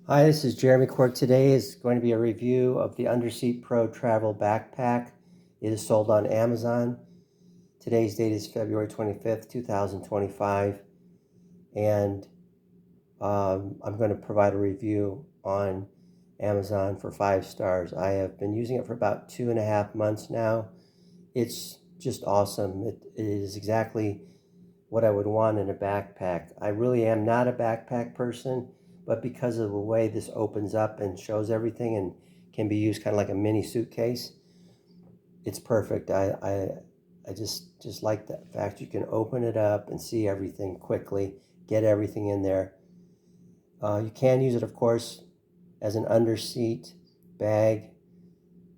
Hi, this is Jeremy Quirk. Today is going to be a review of the Underseat Pro Travel Backpack. It is sold on Amazon. Today's date is February 25th, 2025, and I'm going to provide a review on Amazon for 5 stars. I have been using it for about 2.5 months now. It's just awesome. It is exactly what I would want in a backpack. I really am not a backpack person, but because of the way this opens up and shows everything and can be used kind of like a mini suitcase, it's perfect. I just like the fact you can open it up and see everything quickly, get everything in there. You can use it, of course, as an underseat bag,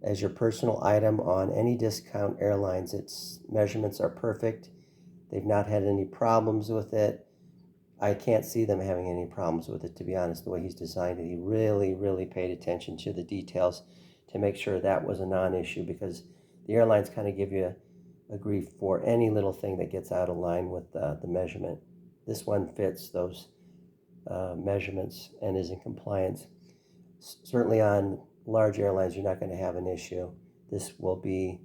as your personal item on any discount airlines. Its measurements are perfect. They've not had any problems with it. I can't see them having any problems with it, to be honest, the way he's designed it. He really, really paid attention to the details to make sure that was a non-issue, because the airlines kind of give you a grief for any little thing that gets out of line with the measurement. This one fits those measurements and is in compliance. Certainly on large airlines, you're not going to have an issue. This will be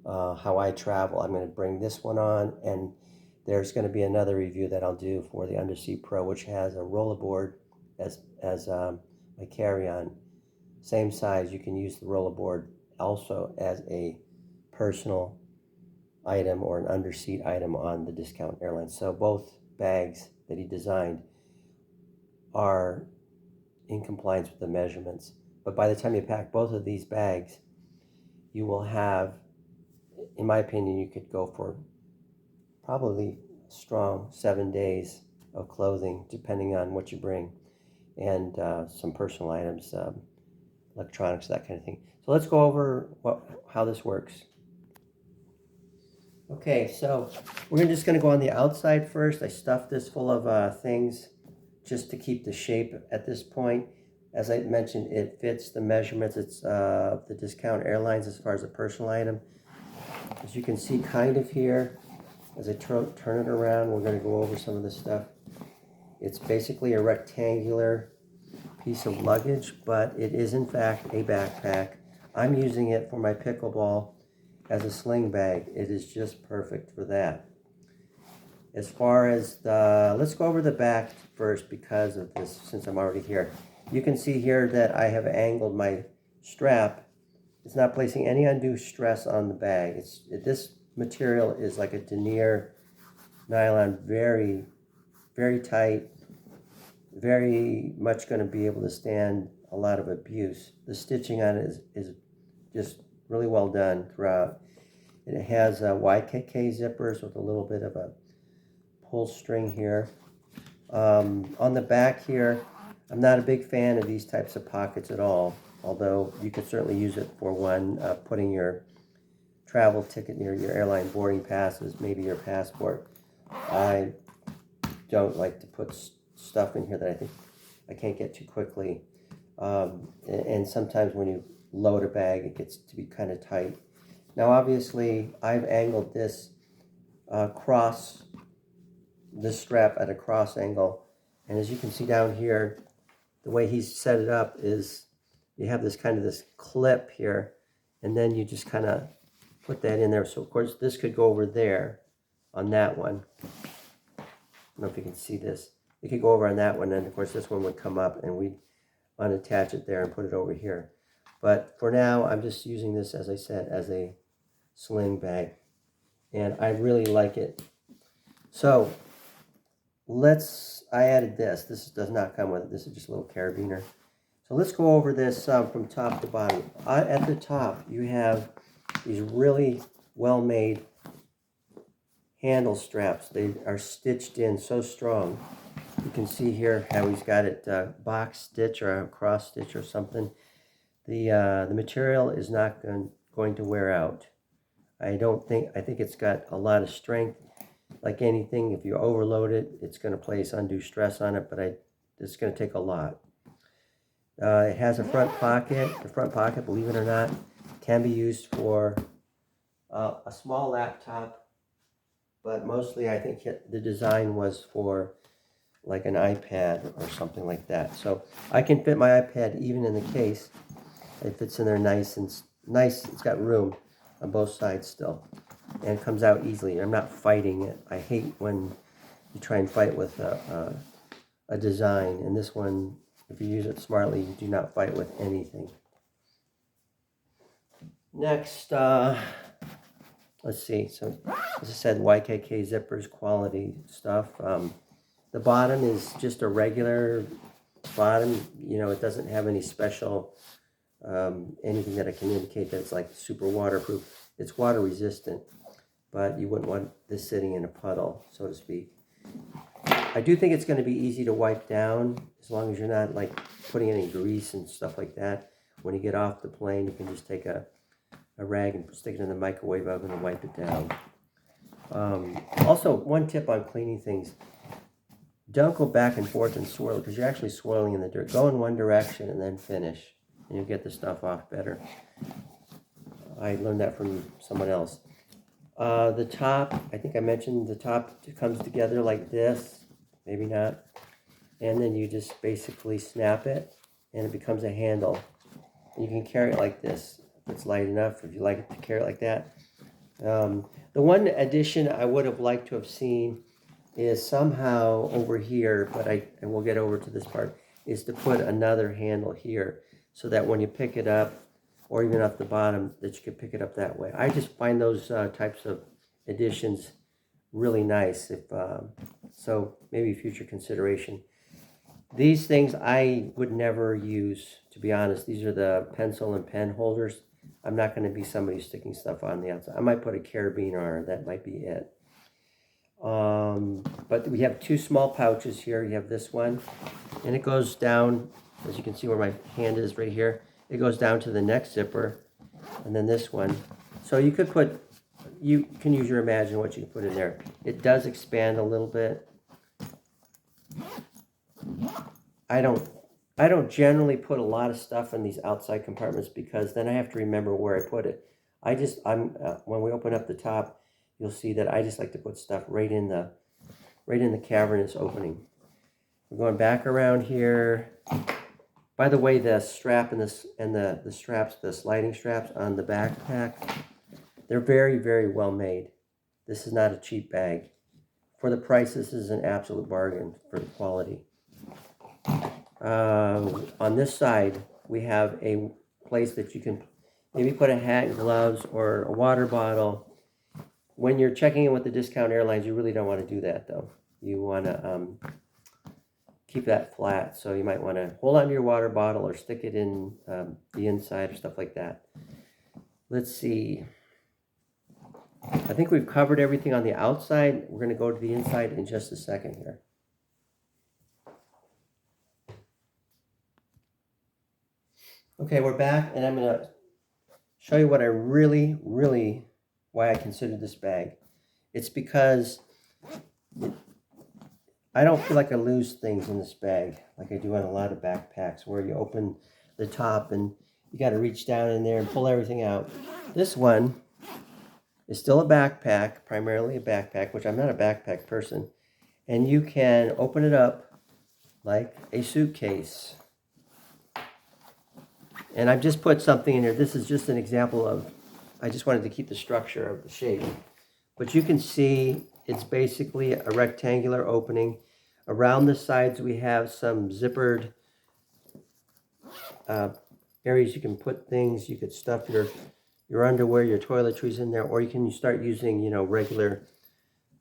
how I travel. I'm going to bring this one on, and there's going to be another review that I'll do for the Underseat Pro, which has a rollerboard as my carry-on. Same size. You can use the rollerboard also as a personal item or an underseat item on the discount airlines. So both bags that he designed are in compliance with the measurements. But by the time you pack both of these bags, you will have, in my opinion, you could go for probably strong 7 days of clothing, depending on what you bring, and some personal items, electronics, that kind of thing. So let's go over how this works. Okay, so we're just going to go on the outside first. I stuffed this full of things just to keep the shape at this point. As I mentioned, it fits the measurements. It's the discount airlines as far as a personal item. As you can see kind of here, as I turn it around, we're going to go over some of this stuff. It's basically a rectangular piece of luggage, but it is in fact a backpack. I'm using it for my pickleball as a sling bag. It is just perfect for that. As far as let's go over the back first because of this, since I'm already here. You can see here that I have angled my strap. It's not placing any undue stress on the bag. This material is like a denier nylon, very, very tight, very much going to be able to stand a lot of abuse. The stitching on it is just really well done throughout. And it has YKK zippers with a little bit of a pull string here. On the back here, I'm not a big fan of these types of pockets at all, although you could certainly use it for one, putting your travel ticket, your airline boarding passes, maybe your passport. I don't like to put stuff in here that I think I can't get to quickly. And sometimes when you load a bag, it gets to be kind of tight. Now, obviously, I've angled this across this strap at a cross angle. And as you can see down here, the way he's set it up is you have this kind of this clip here, and then you just kind of put that in there. So of course this could go over there on that one. I don't know if you can see this. It could go over on that one, and of course this one would come up and we'd unattach it there and put it over here. But for now, I'm just using this, as I said, as a sling bag, and I really like it. So I added this. This does not come with it. This is just a little carabiner. So let's go over this from top to bottom. At the top, you have these really well-made handle straps. They are stitched in so strong. You can see here how he's got it box stitch or a cross stitch or something. The material is not going to wear out. I think it's got a lot of strength. Like anything, if you overload it, it's going to place undue stress on it, but it's going to take a lot. It has a front pocket. The front pocket, believe it or not, can be used for a small laptop, but mostly I think the design was for like an iPad or something like that. So I can fit my iPad even in the case. It fits in there nice and nice. It's got room on both sides still, and it comes out easily. I'm not fighting it. I hate when you try and fight with a design, and this one, if you use it smartly, you do not fight with anything. Next, let's see. So, as I said, YKK zippers, quality stuff. The bottom is just a regular bottom. You know, it doesn't have any special anything that I can indicate that it's like super waterproof. It's water resistant, but you wouldn't want this sitting in a puddle, so to speak. I do think it's going to be easy to wipe down as long as you're not like putting any grease and stuff like that. When you get off the plane, you can just take a rag and stick it in the microwave oven and wipe it down. Also, one tip on cleaning things: don't go back and forth and swirl, because you're actually swirling in the dirt. Go in one direction and then finish, and you'll get the stuff off better. I learned that from someone else. The top, I think I mentioned the top comes together like this. Maybe not. And then you just basically snap it, and it becomes a handle. You can carry it like this if it's light enough, if you like it to carry it like that. The one addition I would have liked to have seen is somehow over here, but I will get over to this part, is to put another handle here so that when you pick it up, or even off the bottom, that you can pick it up that way. I just find those types of additions really nice. So maybe future consideration. These things I would never use, to be honest. These are the pencil and pen holders. I'm not going to be somebody sticking stuff on the outside. I might put a carabiner on, that might be it. But we have two small pouches here. You have this one, and it goes down, as you can see where my hand is right here. It goes down to the next zipper, and then this one. So you could put, you can use your imagination what you can put in there. It does expand a little bit. I don't generally put a lot of stuff in these outside compartments, because then I have to remember where I put it. When we open up the top, you'll see that I just like to put stuff right in the cavernous opening. We're going back around here. By the way, the strap and the straps, the sliding straps on the backpack, they're very, very well made. This is not a cheap bag. For the price, this is an absolute bargain for the quality. On this side, we have a place that you can maybe put a hat and gloves or a water bottle. When you're checking in with the discount airlines, you really don't want to do that, though. You want to keep that flat, so you might want to hold on to your water bottle or stick it in the inside or stuff like that. Let's see. I think we've covered everything on the outside. We're going to go to the inside in just a second here. Okay, we're back, and I'm going to show you what I really, why I consider this bag. It's because I don't feel like I lose things in this bag like I do on a lot of backpacks, where you open the top and you got to reach down in there and pull everything out. This one is still a backpack, primarily a backpack, which I'm not a backpack person, and you can open it up like a suitcase. And I've just put something in here. This is just an example of, I just wanted to keep the structure of the shape. But you can see it's basically a rectangular opening. Around the sides we have some zippered areas you can put things. You could stuff your underwear, your toiletries in there, or you can start using, regular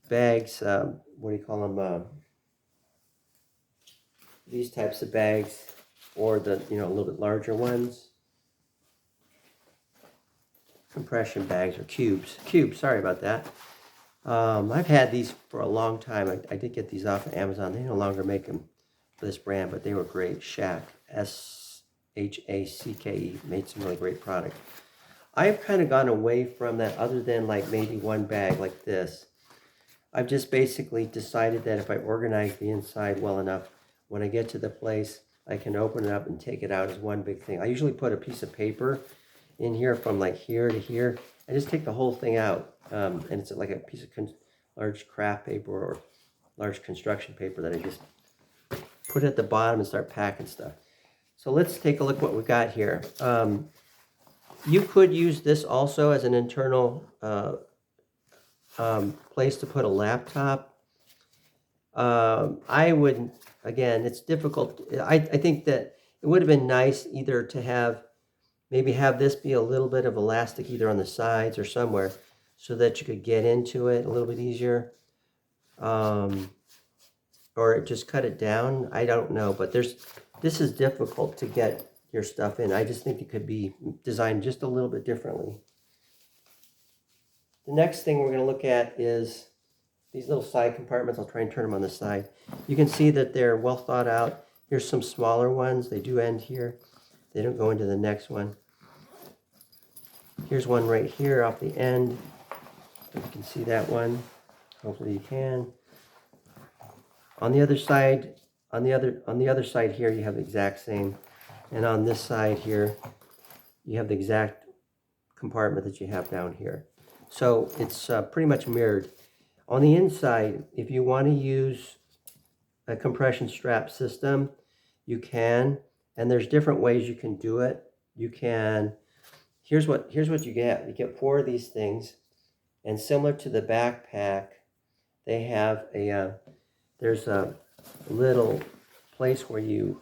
bags. What do you call them? These types of bags, or the a little bit larger ones. Compression bags or cubes. Sorry about that. I've had these for a long time. I did get these off of Amazon. They no longer make them for this brand, but they were great. Shack, SHACKE, made some really great product. I've kind of gone away from that, other than like maybe one bag like this. I've just basically decided that if I organize the inside well enough, when I get to the place, I can open it up and take it out as one big thing. I usually put a piece of paper in here from like here to here. I just take the whole thing out, and it's like a piece of large craft paper or large construction paper that I just put it at the bottom and start packing stuff. So let's take a look what we've got here. You could use this also as an internal place to put a laptop. I would, again, it's difficult. I think that it would have been nice either to have, maybe have this be a little bit of elastic either on the sides or somewhere so that you could get into it a little bit easier. Or just cut it down. I don't know, but this is difficult to get your stuff in. I just think it could be designed just a little bit differently. The next thing we're going to look at is these little side compartments. I'll try and turn them on the side. You can see that they're well thought out. Here's some smaller ones. They do end here. They don't go into the next one. Here's one right here off the end. You can see that one. Hopefully you can. On the other side, on the other side here, you have the exact same. And on this side here, you have the exact compartment that you have down here. So it's pretty much mirrored. On the inside, if you want to use a compression strap system, you can. And there's different ways you can do it. You can, here's what you get. You get 4 of these things. And similar to the backpack, they have there's a little place where you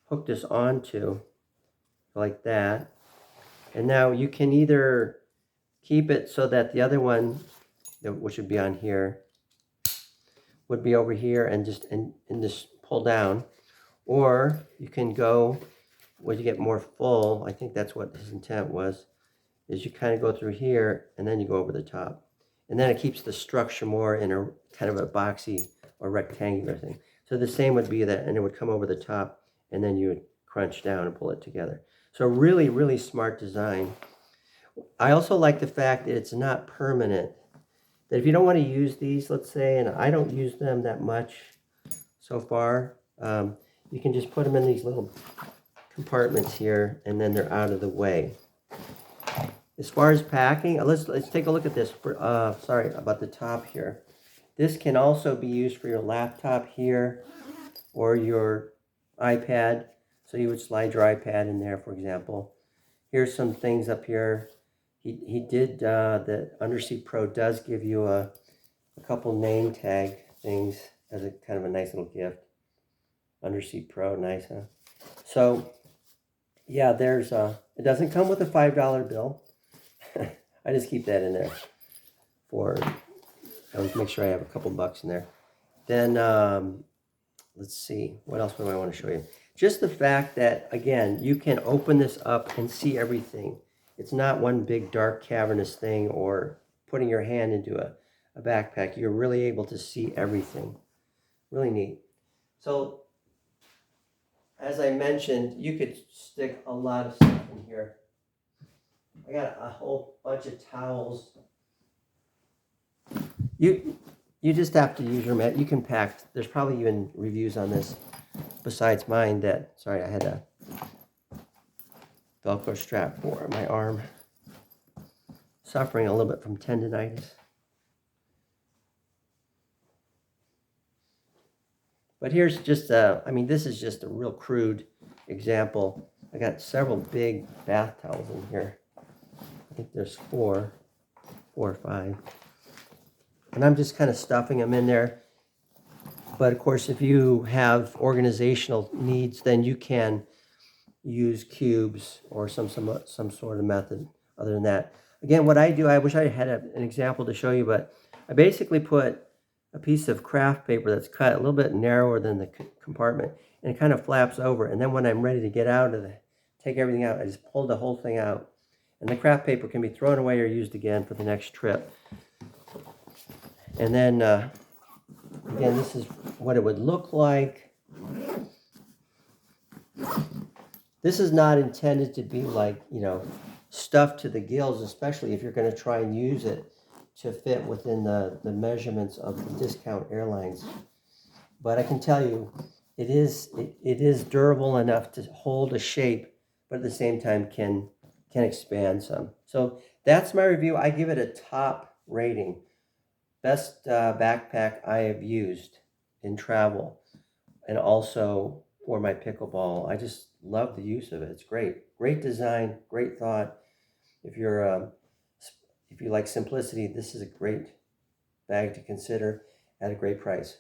hook this onto like that. And now you can either keep it so that the other one, which would be on here, would be over here and just pull down. Or you can go, when you get more full, I think that's what his intent was, is you kind of go through here and then you go over the top. And then it keeps the structure more in a kind of a boxy or rectangular thing. So the same would be that, and it would come over the top and then you would crunch down and pull it together. So really, really smart design. I also like the fact that it's not permanent. That if you don't want to use these, let's say, and I don't use them that much so far, you can just put them in these little compartments here and then they're out of the way. As far as packing, let's take a look at this. Sorry about the top here. This can also be used for your laptop here or your iPad. So you would slide your iPad in there, for example. Here's some things up here. He did, the Underseat Pro does give you a couple name tag things as a kind of a nice little gift. Underseat Pro, nice, huh? So, yeah, there's it doesn't come with a $5 bill. I just keep that in there for, I always make sure I have a couple bucks in there. Then, let's see, what else do I want to show you? Just the fact that, again, you can open this up and see everything. It's not one big dark cavernous thing or putting your hand into a backpack. You're really able to see everything. Really neat. So, as I mentioned, you could stick a lot of stuff in here. I got a whole bunch of towels. You just have to use your mat. You can pack. There's probably even reviews on this besides mine that, sorry, I had a Velcro strap for my arm. Suffering a little bit from tendonitis. But here's just I mean, this is just a real crude example. I got several big bath towels in here. I think there's 4 or 5. And I'm just kind of stuffing them in there. But of course, if you have organizational needs, then you can use cubes or some sort of method other than that. Again, what I do, I wish I had an example to show you, but I basically put a piece of craft paper that's cut a little bit narrower than the compartment, and it kind of flaps over. And then when I'm ready to get out of take everything out, I just pull the whole thing out. And the craft paper can be thrown away or used again for the next trip. And then, again, this is what it would look like. This is not intended to be like, stuffed to the gills, especially if you're going to try and use it to fit within the measurements of the discount airlines. But I can tell you, it is durable enough to hold a shape, but at the same time can expand some. So that's my review. I give it a top rating. Best backpack I have used in travel. and also for my pickleball. I just love the use of it. It's great. Great design, great thought. If you're if you like simplicity, this is a great bag to consider at a great price.